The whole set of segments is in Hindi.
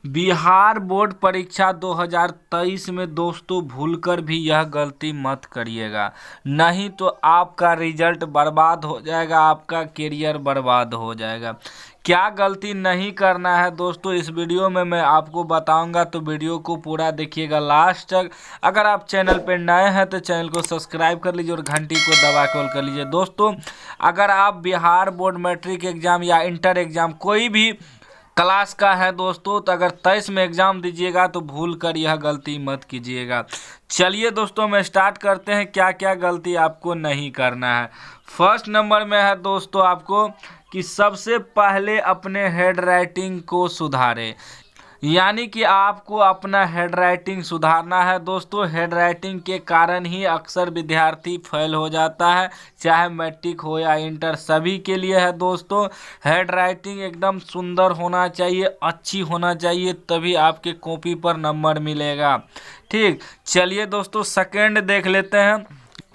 बिहार बोर्ड परीक्षा 2023 में दोस्तों भूलकर भी यह गलती मत करिएगा, नहीं तो आपका रिजल्ट बर्बाद हो जाएगा, आपका करियर बर्बाद हो जाएगा। क्या गलती नहीं करना है दोस्तों, इस वीडियो में मैं आपको बताऊंगा, तो वीडियो को पूरा देखिएगा लास्ट तक। अगर आप चैनल पर नए हैं तो चैनल को सब्सक्राइब कर लीजिए और घंटी को दबा के ऑल कर लीजिए। दोस्तों, अगर आप बिहार बोर्ड मैट्रिक एग्जाम या इंटर एग्जाम कोई भी क्लास का है दोस्तों, तो अगर 23 में एग्जाम दीजिएगा तो भूल कर यह गलती मत कीजिएगा। चलिए दोस्तों, मैं स्टार्ट करते हैं क्या क्या गलती आपको नहीं करना है। फर्स्ट नंबर में है दोस्तों आपको कि सबसे पहले अपने हेड राइटिंग को सुधारें, यानी कि आपको अपना हेड राइटिंग सुधारना है दोस्तों। हेड राइटिंग के कारण ही अक्सर विद्यार्थी फेल हो जाता है, चाहे मैट्रिक हो या इंटर, सभी के लिए है दोस्तों। हेड राइटिंग एकदम सुंदर होना चाहिए, अच्छी होना चाहिए, तभी आपके कॉपी पर नंबर मिलेगा। ठीक, चलिए दोस्तों सेकंड देख लेते हैं।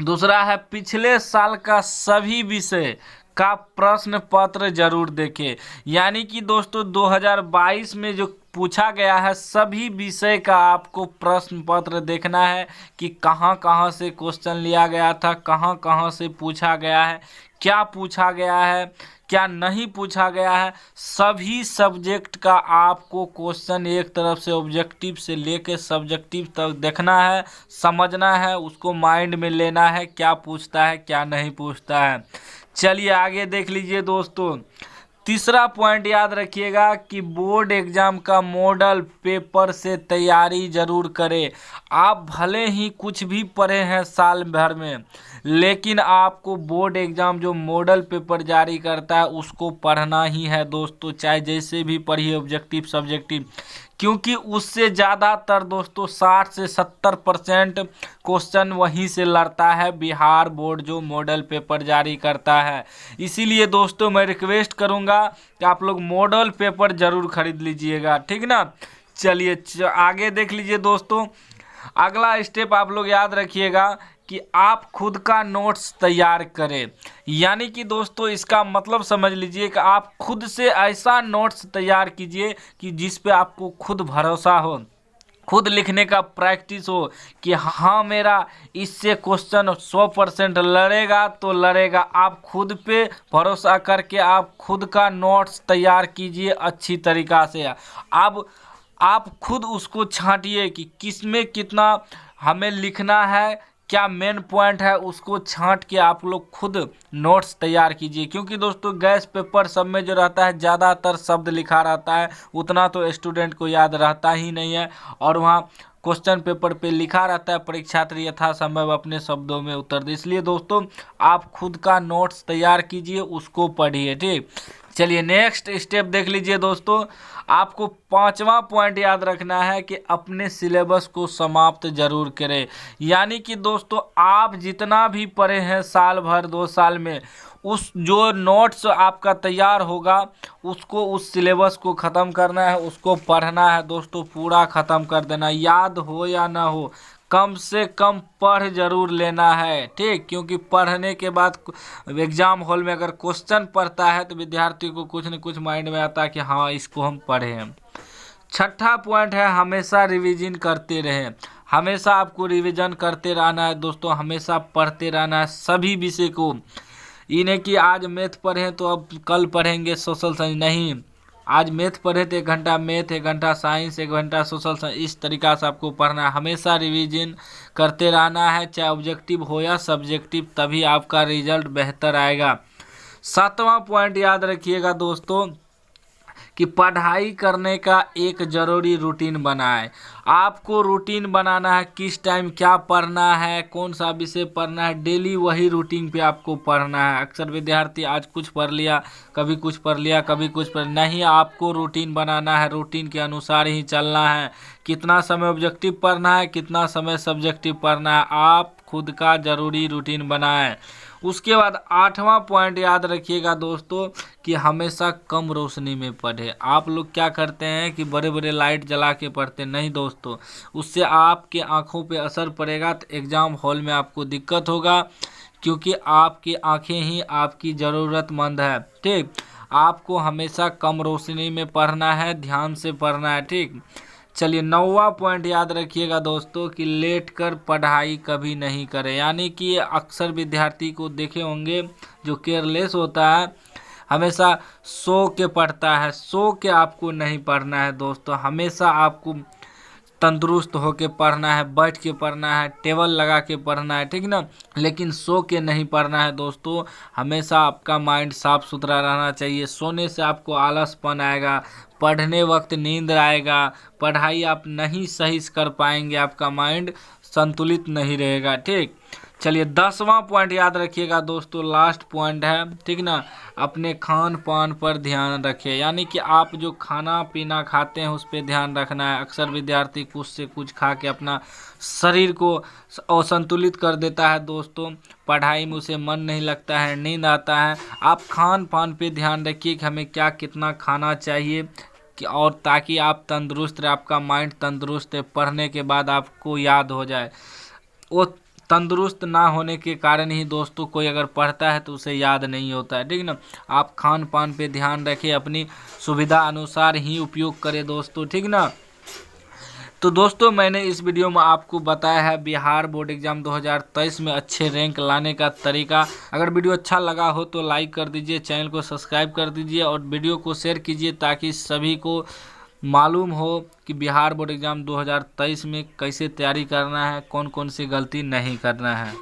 दूसरा है पिछले साल का सभी विषय का प्रश्न पत्र जरूर देखें, यानी कि दोस्तों 2022 में जो पूछा गया है सभी विषय का आपको प्रश्न पत्र देखना है कि कहां कहां से क्वेश्चन लिया गया था, कहां कहां से पूछा गया है, क्या पूछा गया है, क्या नहीं पूछा गया है। सभी सब्जेक्ट का आपको क्वेश्चन एक तरफ से ऑब्जेक्टिव से लेके सब्जेक्टिव तक देखना है, समझना है, उसको माइंड में लेना है, क्या पूछता है क्या नहीं पूछता है। चलिए आगे देख लीजिए दोस्तों। तीसरा पॉइंट याद रखिएगा कि बोर्ड एग्जाम का मॉडल पेपर से तैयारी जरूर करें। आप भले ही कुछ भी पढ़े हैं साल भर में, लेकिन आपको बोर्ड एग्जाम जो मॉडल पेपर जारी करता है उसको पढ़ना ही है दोस्तों, चाहे जैसे भी पढ़िए, ऑब्जेक्टिव सब्जेक्टिव, क्योंकि उससे ज़्यादातर दोस्तों 60 से 70% क्वेश्चन वहीं से लड़ता है बिहार बोर्ड जो मॉडल पेपर जारी करता है। इसीलिए दोस्तों मैं रिक्वेस्ट करूंगा कि आप लोग मॉडल पेपर ज़रूर खरीद लीजिएगा, ठीक ना। चलिए आगे देख लीजिए दोस्तों। अगला स्टेप आप लोग याद रखिएगा कि आप खुद का नोट्स तैयार करें, यानी कि दोस्तों इसका मतलब समझ लीजिए कि आप खुद से ऐसा नोट्स तैयार कीजिए कि जिस पे आपको खुद भरोसा हो, खुद लिखने का प्रैक्टिस हो कि हाँ मेरा इससे क्वेश्चन 100% लड़ेगा तो लड़ेगा। आप खुद पे भरोसा करके आप खुद का नोट्स तैयार कीजिए अच्छी तरीक़ा से। अब आप खुद उसको छांटिए कि किस में कितना हमें लिखना है, क्या मेन पॉइंट है, उसको छांट के आप लोग खुद नोट्स तैयार कीजिए। क्योंकि दोस्तों गैस पेपर सब में जो रहता है ज़्यादातर शब्द लिखा रहता है, उतना तो स्टूडेंट को याद रहता ही नहीं है, और वहाँ क्वेश्चन पेपर पे लिखा रहता है परीक्षार्थी यथासंभव अपने शब्दों में उत्तर दे। इसलिए दोस्तों आप खुद का नोट्स तैयार कीजिए, उसको पढ़िए। ठीक, चलिए नेक्स्ट स्टेप देख लीजिए दोस्तों। आपको पांचवा पॉइंट याद रखना है कि अपने सिलेबस को समाप्त जरूर करें, यानी कि दोस्तों आप जितना भी पढ़े हैं साल भर 2 साल में, उस जो नोट्स आपका तैयार होगा उसको, उस सिलेबस को ख़त्म करना है, उसको पढ़ना है दोस्तों, पूरा ख़त्म कर देना। याद हो या ना हो, कम से कम पढ़ जरूर लेना है। ठीक, क्योंकि पढ़ने के बाद एग्जाम हॉल में अगर क्वेश्चन पढ़ता है तो विद्यार्थी को कुछ न कुछ माइंड में आता है कि हाँ इसको हम पढ़े हैं। छठा पॉइंट है हमेशा रिवीजन करते रहें। हमेशा आपको रिवीजन करते रहना है दोस्तों, हमेशा पढ़ते रहना है सभी विषय को। ये नहीं कि आज मैथ पढ़ें तो अब कल पढ़ेंगे सोशल साइंस, नहीं। आज मैथ पढ़े तो 1 घंटा मैथ, 1 घंटा साइंस, 1 घंटा सोशल साइंस, इस तरीक़ा से आपको पढ़ना है। हमेशा रिवीजन करते रहना है, चाहे ऑब्जेक्टिव हो या सब्जेक्टिव, तभी आपका रिजल्ट बेहतर आएगा। 7वां पॉइंट याद रखिएगा दोस्तों कि पढ़ाई करने का एक ज़रूरी रूटीन बनाएं। आपको रूटीन बनाना है, किस टाइम क्या पढ़ना है, कौन सा विषय पढ़ना है, डेली वही रूटीन पे आपको पढ़ना है। अक्सर विद्यार्थी आज कुछ पढ़ लिया, कभी कुछ पढ़ लिया, कभी कुछ पढ़ नहीं, आपको रूटीन बनाना है, रूटीन के अनुसार ही चलना है। कितना समय ऑब्जेक्टिव पढ़ना है, कितना समय सब्जेक्टिव पढ़ना है, आप खुद का ज़रूरी रूटीन बनाएं। उसके बाद 8वां पॉइंट याद रखिएगा दोस्तों कि हमेशा कम रोशनी में पढ़े। आप लोग क्या करते हैं कि बड़े बड़े लाइट जला के पढ़ते, नहीं दोस्तों, उससे आपके आँखों पे असर पड़ेगा, तो एग्ज़ाम हॉल में आपको दिक्कत होगा, क्योंकि आपकी आँखें ही आपकी ज़रूरतमंद है। ठीक, आपको हमेशा कम रोशनी में पढ़ना है, ध्यान से पढ़ना है, ठीक। चलिए 9वां पॉइंट याद रखिएगा दोस्तों कि लेट कर पढ़ाई कभी नहीं करें। यानी कि अक्सर विद्यार्थी को देखे होंगे जो केयरलेस होता है, हमेशा सो के पढ़ता है। सो के आपको नहीं पढ़ना है दोस्तों, हमेशा आपको तंदुरुस्त होके पढ़ना है, बैठ के पढ़ना है, टेबल लगा के पढ़ना है, ठीक ना। लेकिन सो के नहीं पढ़ना है दोस्तों, हमेशा आपका माइंड साफ सुथरा रहना चाहिए। सोने से आपको आलसपन आएगा, पढ़ने वक्त नींद आएगा, पढ़ाई आप नहीं सही से कर पाएंगे, आपका माइंड संतुलित नहीं रहेगा, ठीक। चलिए 10वां पॉइंट याद रखिएगा दोस्तों, लास्ट पॉइंट है, ठीक ना। अपने खान पान पर ध्यान रखिए। यानी कि आप जो खाना पीना खाते हैं उस पर ध्यान रखना है। अक्सर विद्यार्थी कुछ से कुछ खा के अपना शरीर को असंतुलित कर देता है दोस्तों, पढ़ाई में उसे मन नहीं लगता है, नींद आता है। आप खान पान पे ध्यान रखिए कि हमें क्या कितना खाना चाहिए और ताकि आप तंदुरुस्त रहे, आपका माइंड तंदुरुस्त है, पढ़ने के बाद आपको याद हो जाए। वो तंदुरुस्त ना होने के कारण ही दोस्तों कोई अगर पढ़ता है तो उसे याद नहीं होता है, ठीक ना। आप खान पान पे ध्यान रखें, अपनी सुविधा अनुसार ही उपयोग करें दोस्तों, ठीक ना। तो दोस्तों मैंने इस वीडियो में आपको बताया है बिहार बोर्ड एग्जाम 2023 में अच्छे रैंक लाने का तरीका। अगर वीडियो अच्छा लगा हो तो लाइक कर दीजिए, चैनल को सब्सक्राइब कर दीजिए और वीडियो को शेयर कीजिए ताकि सभी को मालूम हो कि बिहार बोर्ड एग्जाम 2023 में कैसे तैयारी करना है, कौन कौन सी गलती नहीं करना है।